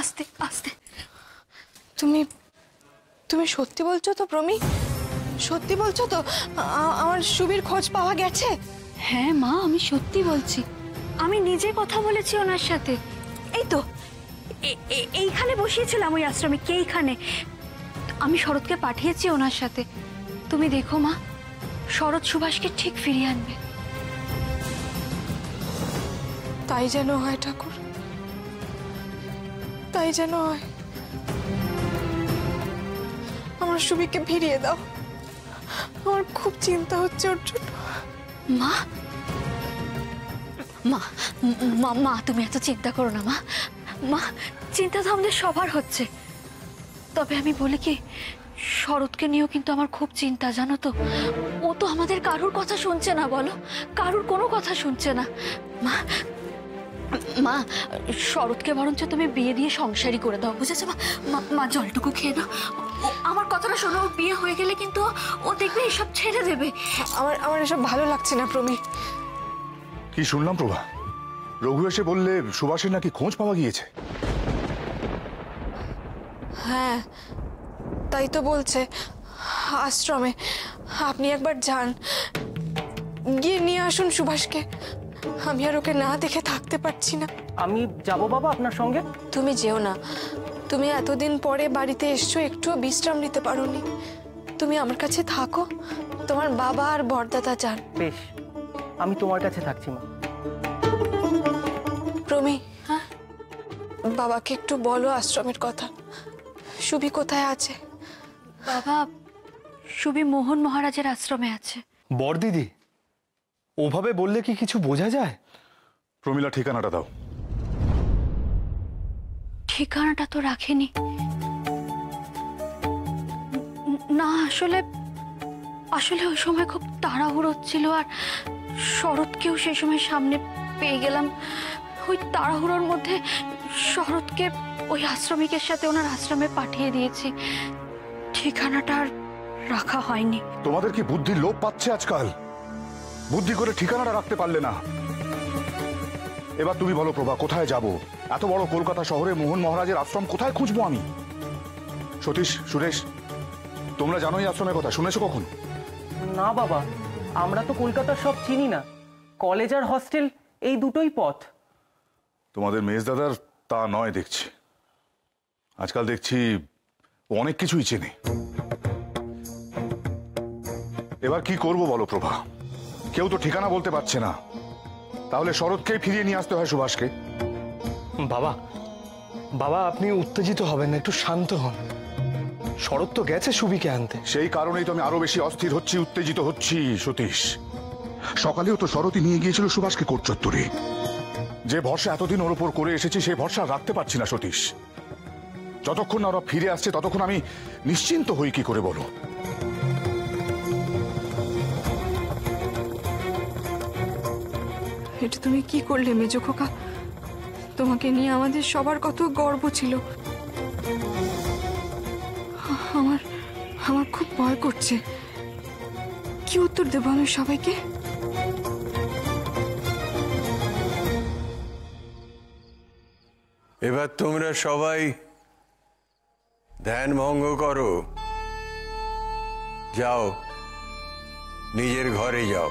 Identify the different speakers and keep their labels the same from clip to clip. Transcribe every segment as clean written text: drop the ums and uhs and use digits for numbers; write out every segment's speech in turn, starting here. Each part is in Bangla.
Speaker 1: আস্তে আস্তে। তুমি তুমি সত্যি বলছো তো প্রমি? সত্যি বলছো তো আমার সুবীর খোঁজ পাওয়া গেছে?
Speaker 2: হ্যাঁ মা, আমি সত্যি বলছি। আমি নিজে কথা বলেছি ওনার সাথে। এই তো এইখানে বসিয়েছিলাম ওই আশ্রমে, এইখানে আমি শরৎকে পাঠিয়েছি ওনার সাথে। তুমি দেখো মা, শরৎ সুভাষকে ঠিক ফিরিয়ে আনবে।
Speaker 1: তাই যেন হয় ঠাকুর, তাই যেন হয়। আমার সুবীরকে ফিরিয়ে দাও, আমার খুব চিন্তা হচ্ছে ওর জন্য।
Speaker 2: মা মা মা মা তুমি এত চিন্তা করো না মা। মা, চিন্তা তো আমাদের সবার হচ্ছে, তবে আমি বলি কি, শরৎকে নিয়েও কিন্তু আমার খুব চিন্তা, জানো তো। ও তো আমাদের কারুর কথা শুনছে না, বলো, কারুর কোনো কথা শুনছে না। মা মা শরৎকে বরঞ্চ তুমি বিয়ে দিয়ে সংসারই করে দাও, বুঝেছো মা? মা জলটুকু খেয়ে নাও, আমার কথাটা শোনো। ওর বিয়ে হয়ে গেলে কিন্তু ও দেখবে এসব ছেড়ে দেবে।
Speaker 1: আমার এসব ভালো লাগছে না প্রমি।
Speaker 3: কি শুনলাম প্রভা? রঘু এসে বললে সুভাষের নাকি খোঁজ পাওয়া গিয়েছে।
Speaker 1: হ্যাঁ, তাই তো বলছে আশ্রমে। আপনি একবার যান, গিয়ে নিয়ে আসুন সুভাষকে। আমি আর ওকে না দেখে থাকতে পারছি না।
Speaker 4: আমি যাব বাবা আপনার সঙ্গে।
Speaker 1: তুমি যেও না, তুমি এতদিন পরে বাড়িতে এসছো, একটুও বিশ্রাম নিতে পারোনি। তুমি আমার কাছে থাকো, তোমার বাবা আর বড়দাদা যান।
Speaker 4: বেশ, আমি তোমার কাছে থাকছি মা।
Speaker 1: প্রমি, হ্যাঁ, বাবাকে একটু বলো আশ্রমের কথা। সুবি কোথায় আছে?
Speaker 2: বাবা, সুবি মোহন মহারাজের আশ্রমে আছে।
Speaker 5: বড়দিদি, ওভাবে বললে কি কিছু বোঝা যায়?
Speaker 3: প্রমিলা, ঠিকানাটা দাও।
Speaker 2: ঠিকানাটা তো রাখেনি। না, আসলে ওই সময় খুব তাড়াহুড়ো ছিল, আর শরৎকেও সেই সময় সামনে পেয়ে গেলাম। ওই তাড়াহুড়োর মধ্যে শরৎকে ওই আশ্রমিকের সাথে ওনার আশ্রমে পাঠিয়ে দিয়েছি। ঠিকানাটা আর রাখা হয়নি।
Speaker 3: তোমাদের কি বুদ্ধির লোপ পাচ্ছে আজকাল? বুদ্ধি করে ঠিকানাটা রাখতে পারলে না। এবার তুমি বলো প্রভা, কোথায় যাব? এত বড় কলকাতা শহরে মোহন মহারাজের আশ্রম কোথায় খুঁজবো আমি? সতীশ, সুরেশ, তোমরা জানো এই আশ্রমের কথা? শুনেছো কখন?
Speaker 4: না বাবা, আমরা তো কলকাতার সব চিনি না। কলেজ আর হস্টেল এই দুটোই পথ।
Speaker 3: তোমাদের মেজদাদার তা নয় দেখছি। আজকাল দেখছি ও অনেক কিছুই চেনে। এবার কি করব বলো প্রভা? কেউ তো ঠিকানা বলতে পারছে না। তাহলে শরৎকেই ফিরিয়ে নিয়ে আসতে হয় সুভাষকে।
Speaker 5: বাবা, বাবা আপনি উত্তেজিত হবেন না, একটু শান্ত হন। শরৎ তো গেছে সুবিকে আনতে।
Speaker 3: সেই কারণেই তো আমি আরো বেশি অস্থির হচ্ছি, উত্তেজিত হচ্ছি সতীশ। সকালেও তো শরৎই নিয়ে গিয়েছিল সুভাষকে কোর্ট চত্বরে। যে ভরসা এতদিন ওর উপর করে এসেছি, সেই ভরসা রাখতে পারছি না সতীশ। যতক্ষণ না ওরা ফিরে আসছে ততক্ষণ আমি নিশ্চিন্ত হই কি করে বলো?
Speaker 1: এটা তুমি কি করলে মেজো খোকা? তোমাকে নিয়ে আমাদের সবার কত গর্ব ছিল। আমার খুব ভয় করছে। কি উত্তর দেবো আমি সবাইকে?
Speaker 6: এবার তোমরা সবাই ধ্যান ভঙ্গ করো, যাও নিজের ঘরে যাও।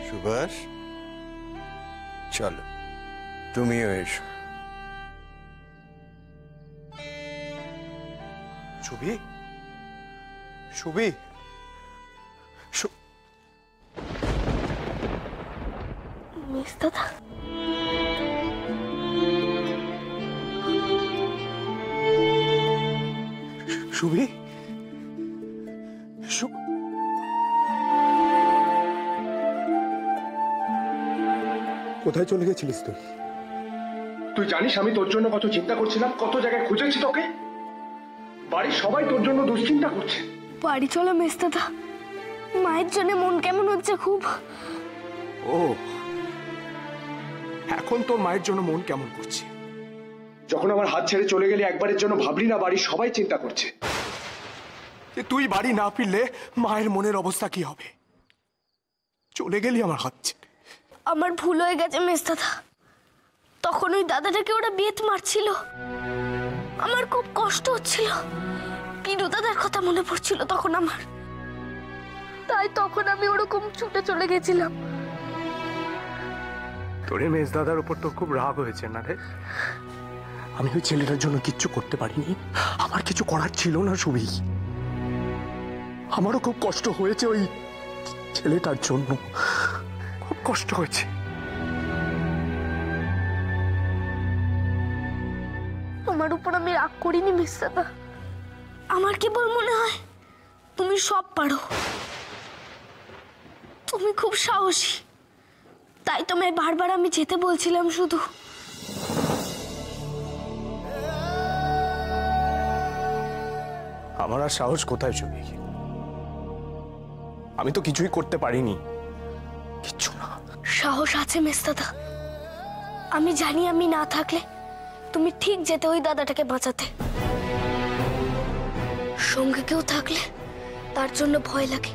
Speaker 6: সুভাষ, চলো তুমিও এসো।
Speaker 5: সুবি, সুবি,
Speaker 2: মেজদাদা,
Speaker 5: সুবি, কোথায় চলে গেছিলিস তুই?
Speaker 7: তুই জানিস আমি তোর জন্য কত চিন্তা করছিলাম, কত জায়গায় খুঁজেছি তোকে। বাড়ির সবাই তোর জন্য দুশ্চিন্তা করছে।
Speaker 2: বাড়ি চলো মেজদাদা,
Speaker 8: মায়ের জন্য মন কেমন হচ্ছে খুব।
Speaker 7: ও, এখন তোর মায়ের জন্য মন কেমন করছে? যখন আমার হাত ছেড়ে চলে গেলি একবারের জন্য ভাবলি না বাড়ির সবাই চিন্তা করছে যে তুই বাড়ি না ফিরলে মায়ের মনের অবস্থা কি হবে? চলে গেলি আমার হাত ছেড়ে।
Speaker 8: আমার ভুল হয়ে গেছে মেজদাদা, তখন ওই দাদাটাকে ওরা বেত মারছিল, আমার খুব কষ্ট হচ্ছিল, পিরু দাদার কথা মনে পড়ছিল তখন আমার, তাই তখন আমি ওরকম ছুটে চলে গেছিলাম।
Speaker 7: তোরে মেজ দাদার উপর তো খুব রাগ হয়েছে না রে? আমি ওই ছেলেটার জন্য কিচ্ছু করতে পারিনি, আমার কিছু করার ছিল না সুবি। আমারও খুব কষ্ট হয়েছে ওই ছেলেটার জন্য, খুব কষ্ট হয়েছে।
Speaker 8: তোমার উপর আমি রাগ করিনি মেজদাদা, আমার কেবল মনে হয় তুমি সব পারো, তুমি খুব সাহসী, তাই তোমায় বারবার আমি যেতে বলছিলাম শুধু।
Speaker 7: আমার আর সাহস কোথায় চলে? আমি তো কিছুই করতে পারিনি, কিচ্ছু না।
Speaker 8: সাহস আছে মেজদাদা, আমি জানি আমি না থাকলে তুমি ঠিক যেতে ওই দাদাটাকে বাঁচাতে। সঙ্গে কেউ থাকলে তার জন্য ভয় লাগে,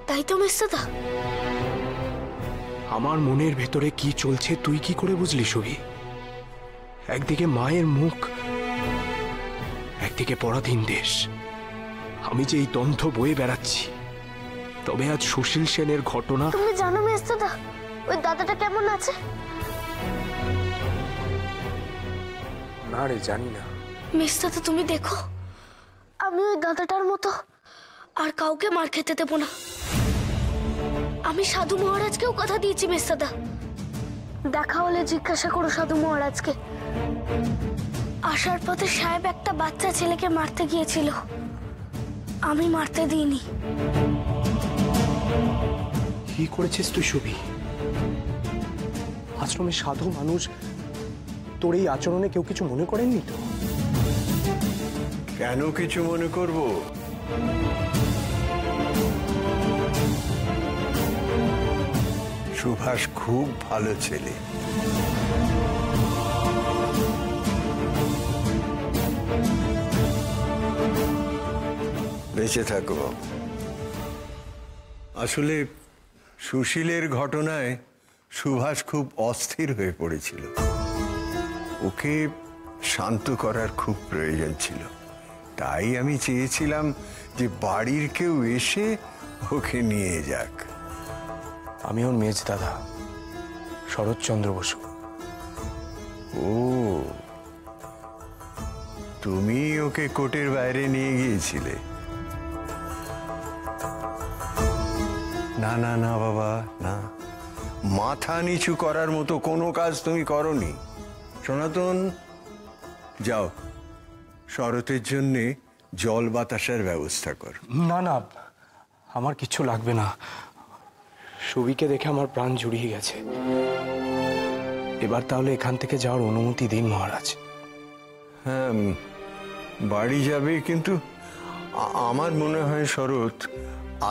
Speaker 8: তাই তো মেজদাদা?
Speaker 7: আমার মনের ভেতরে কি চলছে তুই কি করে বুঝলি সুবি? একদিকে মায়ের মুখ, একদিকে পরাধীন দেশ, আমি যে এই দ্বন্দ্ব বয়ে বেড়াচ্ছি। তবে আজ সুশীল সেনের ঘটনা।
Speaker 8: তুমি জানো মেজদাদা ওই দাদাটা কেমন আছে?
Speaker 7: না রে, জানি না।
Speaker 8: মেজদাদা তুমি দেখো, আমি ওই দাদাটার মতো আর কাউকে মার খেতে দেব না। আমি সাধু মহারাজকেও কথা দিয়েছি মেজদাদা, দেখা হলে জিজ্ঞাসা করো সাধু মহারাজকে। আসার পথে সাহেব একটা বাচ্চা ছেলেকে মারতে গিয়েছিল, আমি মারতে দিইনি।
Speaker 7: কি করেছিস তুই সুবি? আশ্রমে সাধু মানুষ, তোর এই আচরণে কেউ কিছু মনে করেননি তো?
Speaker 6: কেন কিছু মনে করব? সুভাষ খুব ভালো ছেলে। বেঁচে থাকো বাবু। আসলে সুশীলের ঘটনায় সুভাষ খুব অস্থির হয়ে পড়েছিল, ওকে শান্ত করার খুব প্রয়োজন ছিল। তাই আমি চেয়েছিলাম যে বাড়ির কেউ এসে ওকে নিয়ে যাক।
Speaker 7: আমি ওর মেজ দাদা, শরৎচন্দ্র বসু।
Speaker 6: ও, তুমি ওকে কোর্টের বাইরে নিয়ে গিয়েছিলে? না না না বাবা, না, মাথা নিচু করার মতো কোনো কাজ তুমি করনি। সনাতন, যাও শরতের জন্যে জল বাতাসের ব্যবস্থা কর।
Speaker 7: না না, আমার কিচ্ছু লাগবে না। সুবিকে দেখে আমার প্রাণ জুড়িয়ে গেছে। এবার তাহলে এখান থেকে যাওয়ার অনুমতি দিন মহারাজ।
Speaker 6: হ্যাঁ, বাড়ি যাবে, কিন্তু আমার মনে হয় শরৎ,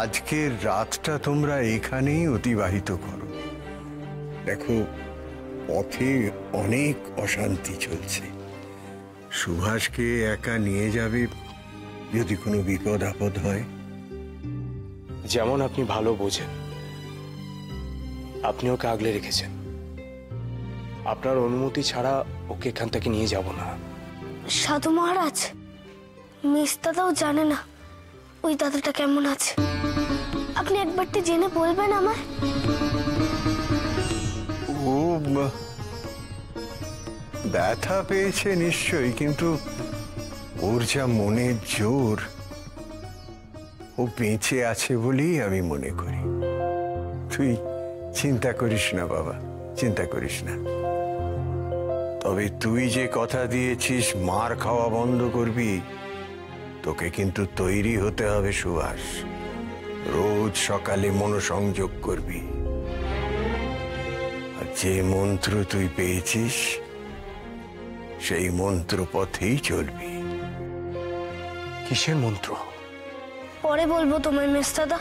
Speaker 6: আজকের রাতটা তোমরা এখানেই অতিবাহিত করো। দেখো, পথে অনেক অশান্তি চলছে। সুভাষকে একা নিয়ে যাবে, যদি কোনো বিপদ আপদ হয়।
Speaker 7: যেমন আপনি ভালো বোঝেন। আপনি ওকে আগলে রেখেছেন, আপনার অনুমতি ছাড়া ওকে এখান থেকে নিয়ে যাব না।
Speaker 8: সাধু মহারাজ, মেজদাদাও জানে না ওই দাদাটা কেমন আছে, আপনি একবারটি জেনে বলবেন আমায়?
Speaker 6: ও ব্যথা পেয়েছে নিশ্চয়ই, কিন্তু ওর যা মনের জোর, ও বেঁচে আছে বলেই আমি মনে করি। তুই চিন্তা করিস না বাবা, চিন্তা করিস না। তবে তুই যে কথা দিয়েছিস মার খাওয়া বন্ধ করবি, তোকে কিন্তু তৈরি হতে হবে সুভাষ। রোজ সকালে মনোসংযোগ করবি, আর যে মন্ত্র তুই পেয়েছিস সেই মন্ত্র পথেই চলবি।
Speaker 7: কিসের মন্ত্র?
Speaker 8: পরে বলবো তোমায় মেজদাদা।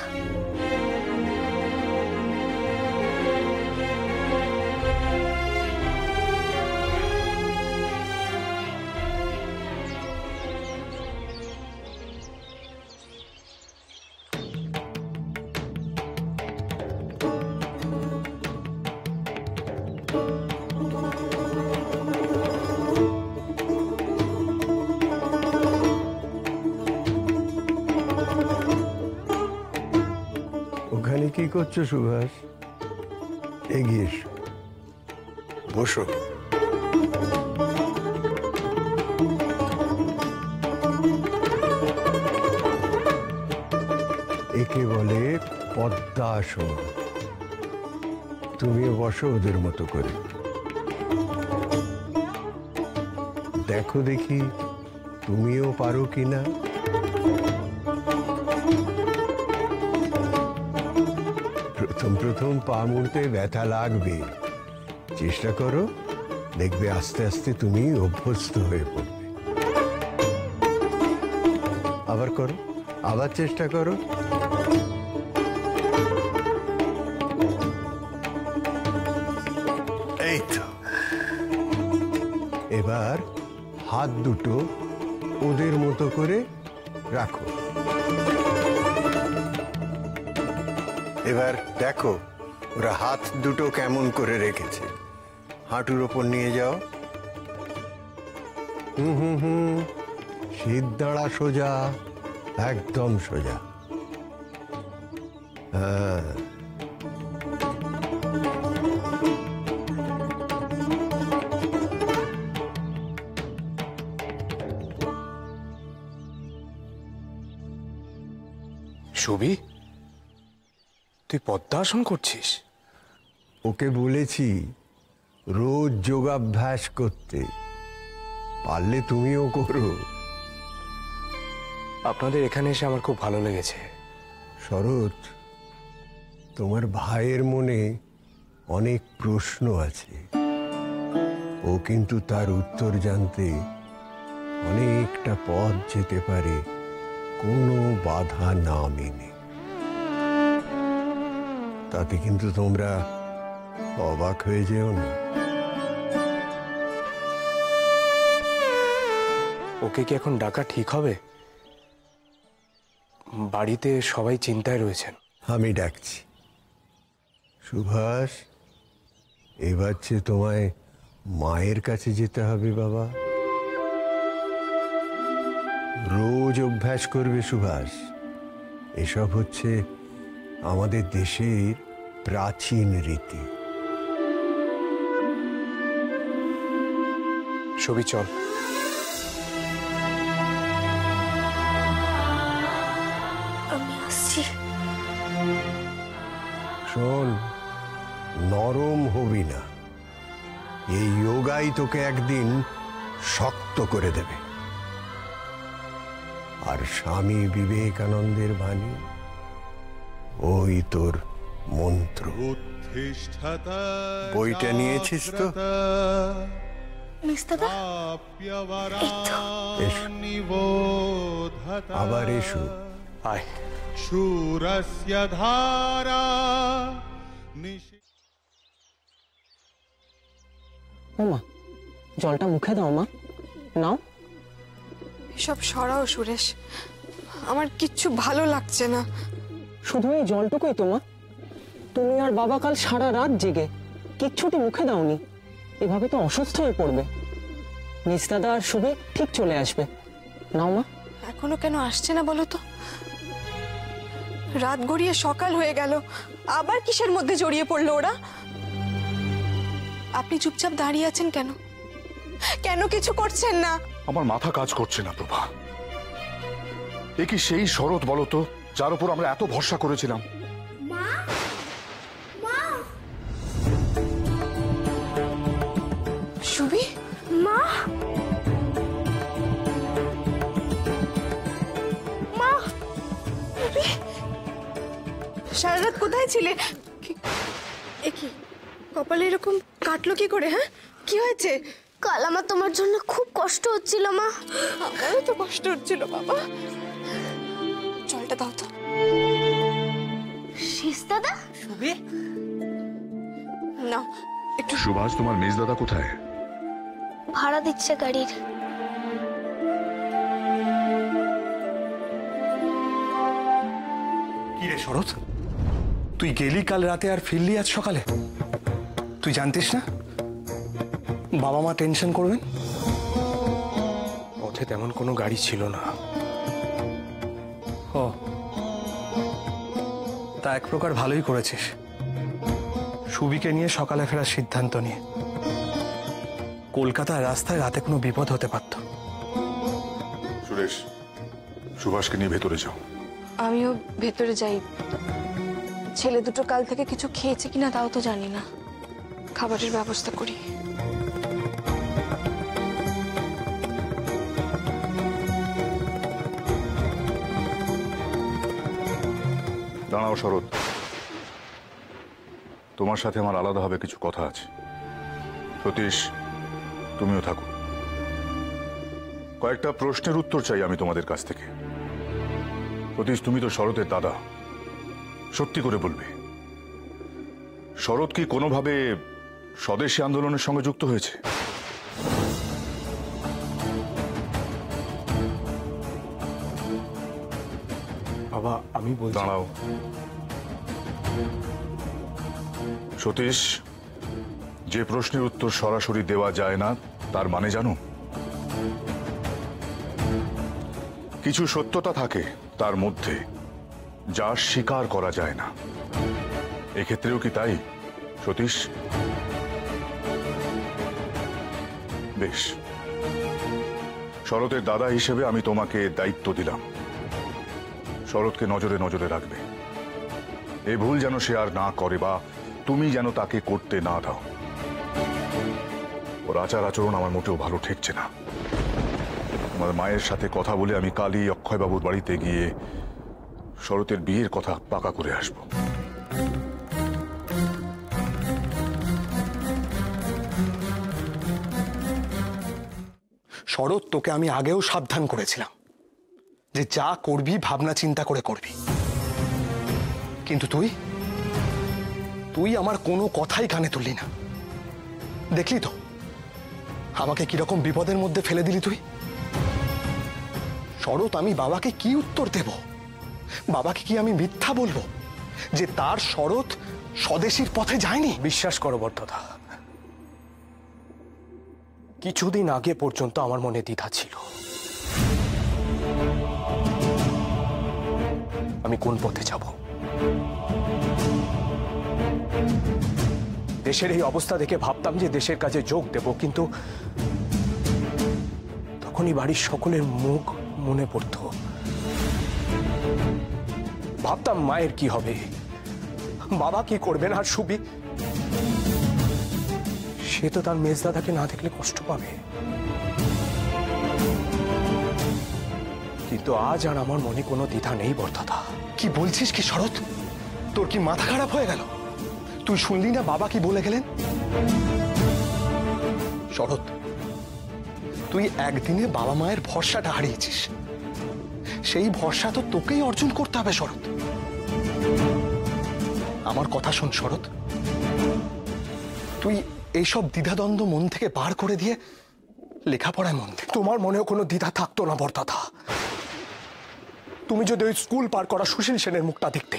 Speaker 6: এখানে কি করছো সুভাষ? এগিয়ে এসো, বসো। একে বলে পদ্মাসন। তুমিও বসো ওদের মতো করে। দেখো দেখি তুমিও পারো কিনা। প্রথম প্রথম পা মুড়তে ব্যথা লাগবে, চেষ্টা করো, দেখবে আস্তে আস্তে তুমি অভ্যস্ত হয়ে পড়বে। আবার করো, আবার চেষ্টা করো। এই তো। এবার হাত দুটো ওদের মতো করে রাখো। এবার দেখো ওরা হাত দুটো কেমন করে রেখেছে। হাঁটুর ওপর নিয়ে যাও। সিদ্ধাড়া সোজা, একদম সোজা। হ্যাঁ,
Speaker 7: সুবি, তুই পদ্মাসন করছিস?
Speaker 6: ওকে বলেছি রোজ যোগাভ্যাস করতে, পারলে তুমিও করো।
Speaker 7: আপনাদের এখানে এসে আমার খুব ভালো লেগেছে।
Speaker 6: শরৎ, তোমার ভাইয়ের মনে অনেক প্রশ্ন আছে। ও কিন্তু তার উত্তর জানতে অনেকটা পথ যেতে পারে কোনো বাধা না মেনে। তাতে কিন্তু তোমরা অবাক হয়ে যেও না।
Speaker 7: ওকে কি এখন ডাকা ঠিক হবে? বাড়িতে সবাই চিন্তায় রয়েছেন।
Speaker 6: আমি ডাকছি। সুভাষ, এবার যে তোমায় মায়ের কাছে যেতে হবে বাবা। রোজ অভ্যাস করবে সুভাষ। এসব হচ্ছে আমাদের দেশের প্রাচীন রীতি।
Speaker 7: ছবি চল।
Speaker 8: আমি আসছি।
Speaker 6: শোন, নরম হবি না। এই যোগাই তোকে একদিন শক্ত করে দেবে। আর স্বামী বিবেকানন্দের বাণী, ওই তোর মন্ত্র। বইটা নিয়েছিস তো?
Speaker 8: মিস্তাদা,
Speaker 6: এসো, আবার এসো।
Speaker 7: আয়।
Speaker 9: শূরস্য ধারা।
Speaker 4: মা, জলটা মুখে দাও মা, নাও।
Speaker 1: এসব সরাও সুরেশ, আমার কিচ্ছু ভালো লাগছে না।
Speaker 4: শুধু এই জলটুকুই তো মা? তুমি আর বাবা কাল সারা রাত জেগে কিচ্ছুটি মুখে দাওনি। এভাবে তো অসুস্থ হয়ে পড়বে। মিস্তাদা আর শুভে ঠিক চলে আসবে। নাও মা।
Speaker 1: এখনো কেন আসছে না বলো তো? রাত গড়িয়ে সকাল হয়ে গেল, আবার কিসের মধ্যে জড়িয়ে পড়লো ওরা? আপনি চুপচাপ দাঁড়িয়ে আছেন কেন? কেন কিছু করছেন না?
Speaker 3: আমার মাথা কাজ করছে না প্রভা। এ কি সেই শরৎ বলো তো, যার উপর আমরা এত ভরসা করেছিলাম?
Speaker 1: সুবি,
Speaker 8: মা, মা,
Speaker 1: সারা রাত কোথায় ছিলে? এ কি কপালে এরকম কাটলো কি করে? হ্যাঁ, কি হয়েছে?
Speaker 8: কাল আমার তোমার জন্য খুব কষ্ট হচ্ছিল মা।
Speaker 1: আমারও তো কষ্ট হচ্ছিল বাবা। জলটা দাও তো।
Speaker 8: মিস্তাদা,
Speaker 4: শুভে,
Speaker 1: নাও একটু।
Speaker 3: সুভাষ, তোমার মেজদাদা কোথায়?
Speaker 8: ভাড়া দিচ্ছে গাড়ির।
Speaker 5: কি রে শরৎ, তুই গেলি কাল রাতে আর ফিরলি আজ সকালে? তুই জানতিস না বাবা মা টেনশন করবেন?
Speaker 7: পথে তেমন কোনো গাড়ি ছিল না।
Speaker 5: ও, তা এক প্রকার ভালোই করেছিস, সুবিকে নিয়ে সকালে ফেরার সিদ্ধান্ত নিয়ে। কলকাতার রাস্তায় রাতে কোনো বিপদ হতে পারত।
Speaker 3: সুরেশ, সুভাষকে নিয়ে ভেতরে যাও।
Speaker 1: আমিও ভেতরে যাই। ছেলে দুটো কাল থেকে কিছু খেয়েছে কিনা তাও তো জানি না, খাবারের ব্যবস্থা করি।
Speaker 3: দাঁড়াও শরৎ, তোমার সাথে আমার আলাদাভাবে কিছু কথা আছে। সতীশ, তুমিও থাকো। কয়েকটা প্রশ্নের উত্তর চাই আমি তোমাদের কাছ থেকে। সতীশ, তুমি তো শরতের দাদা, সত্যি করে বলবে, শরৎ কি কোনোভাবে স্বদেশী আন্দোলনের সঙ্গে যুক্ত হয়েছে?
Speaker 7: বাবা আমি বলছি।
Speaker 3: দাঁড়াও সতীশ, যে প্রশ্নের উত্তর সরাসরি দেওয়া যায় না তার মানে জানো? কিছু সত্যতা থাকে তার মধ্যে যা স্বীকার করা যায় না। এক্ষেত্রেও কি তাই সতীশ? বেশ, শরতের দাদা হিসেবে আমি তোমাকে দায়িত্ব দিলাম, শরৎকে নজরে নজরে রাখবে। এ ভুল যেন সে আর না করে, বা তুমি যেন তাকে করতে না দাও। ওর আচার আচরণ আমার মোটেও ভালো ঠেকছে না। আমার মায়ের সাথে কথা বলে আমি কালই অক্ষয়বাবুর বাড়িতে গিয়ে শরতের বিয়ের কথা পাকা করে আসব।
Speaker 5: শরৎ, তোকে আমি আগেও সাবধান করেছিলাম যে যা করবি ভাবনা চিন্তা করে করবি, কিন্তু তুই আমার কোনো কথাই কানে তুললি না। দেখলি তো আমাকে কিরকম বিপদের মধ্যে ফেলে দিলি তুই। শরৎ, আমি বাবাকে কি উত্তর দেব? বাবাকে কি আমি মিথ্যা বলবো যে তার শরৎ স্বদেশীর পথে যায়নি?
Speaker 7: বিশ্বাস করো বর্ধদা, কিছুদিন আগে পর্যন্ত আমার মনে দ্বিধা ছিল আমি কোন পথে যাব। দেশের এই অবস্থা দেখে ভাবতাম যে দেশের কাজে যোগ দেব, কিন্তু তখনই বাড়ির সকলের মুখ মনে পড়ত। ভাবতাম মায়ের কি হবে, বাবা কি করবেন, আর সুবি সে তো তার মেজদাদাকে না দেখলে কষ্ট পাবে। কিন্তু আজ আর আমার মনে কোনো দ্বিধা নেই বর্ধদা।
Speaker 5: কি বলছিস কি শরৎ? তোর কি মাথা খারাপ হয়ে গেল? তুই শুনলি না বাবা কি বলে গেলেন? শরৎ, তুই একদিনে বাবা মায়ের ভরসাটা হারিয়েছিস, সেই ভরসা তো তোকেই অর্জন করতে হবে শরৎ। আমার কথা শোন শরৎ, তুই এইসব দ্বিধাদ্বন্দ্ব মন থেকে বার করে দিয়ে লেখাপড়ায় মন দে।
Speaker 7: তোমার মনেও কোনো দ্বিধা থাকতো না বর্ধদা, তুমি যদি ওই স্কুল পার করা সুশীল সেনের মুখটা দেখতে।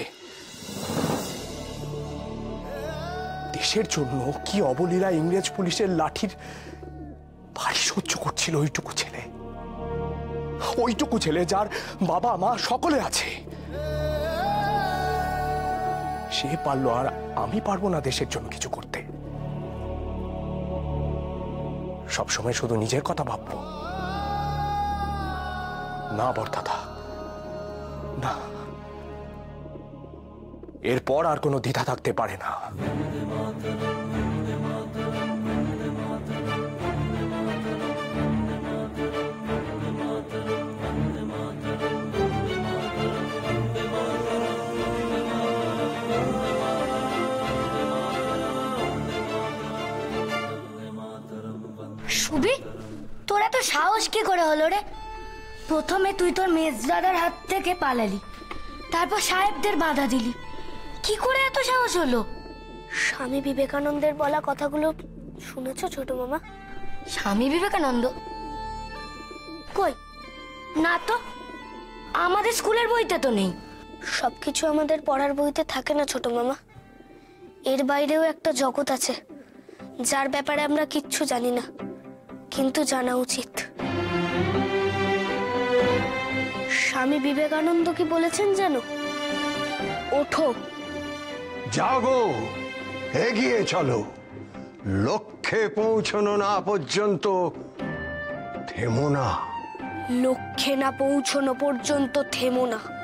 Speaker 7: দেশের জন্য কি অবলীলা ইংরেজ পুলিশের লাঠির ভারী সহ্য করছিল ওইটুকু ছেলে যার বাবা মা সকলে আছে। সে পারলো, আর আমি পারবো না দেশের জন্য কিছু করতে? সবসময় শুধু নিজের কথা ভাববো না বর্ধদা, না। এরপর আর কোনো দ্বিধা থাকতে পারে না।
Speaker 8: সুবি, তোর এত সাহস কি করে হলো রে? প্রথমে তুই তোর মেজদাদার হাত থেকে পালালি, তারপর সাহেবদের বাধা দিলি, কি করে এত সাহস হলো? স্বামী বিবেকানন্দের বলা কথাগুলো শুনেছো ছোট মামা? স্বামী বিবেকানন্দ? কই, না তো, আমাদের স্কুলের বইতে তো নেই। সবকিছু আমাদের পড়ার বইতে থাকে না ছোট মামা। এর বাইরেও একটা জগৎ আছে যার ব্যাপারে আমরা কিচ্ছু জানি না, কিন্তু জানা উচিত। স্বামী বিবেকানন্দ কি বলেছেন জানো? ওঠো,
Speaker 6: জাগো, এগিয়ে চলো। লক্ষ্যে পৌঁছানো না পর্যন্ত থেমো না।
Speaker 8: লক্ষ্যে না পৌঁছানো পর্যন্ত থেমো না।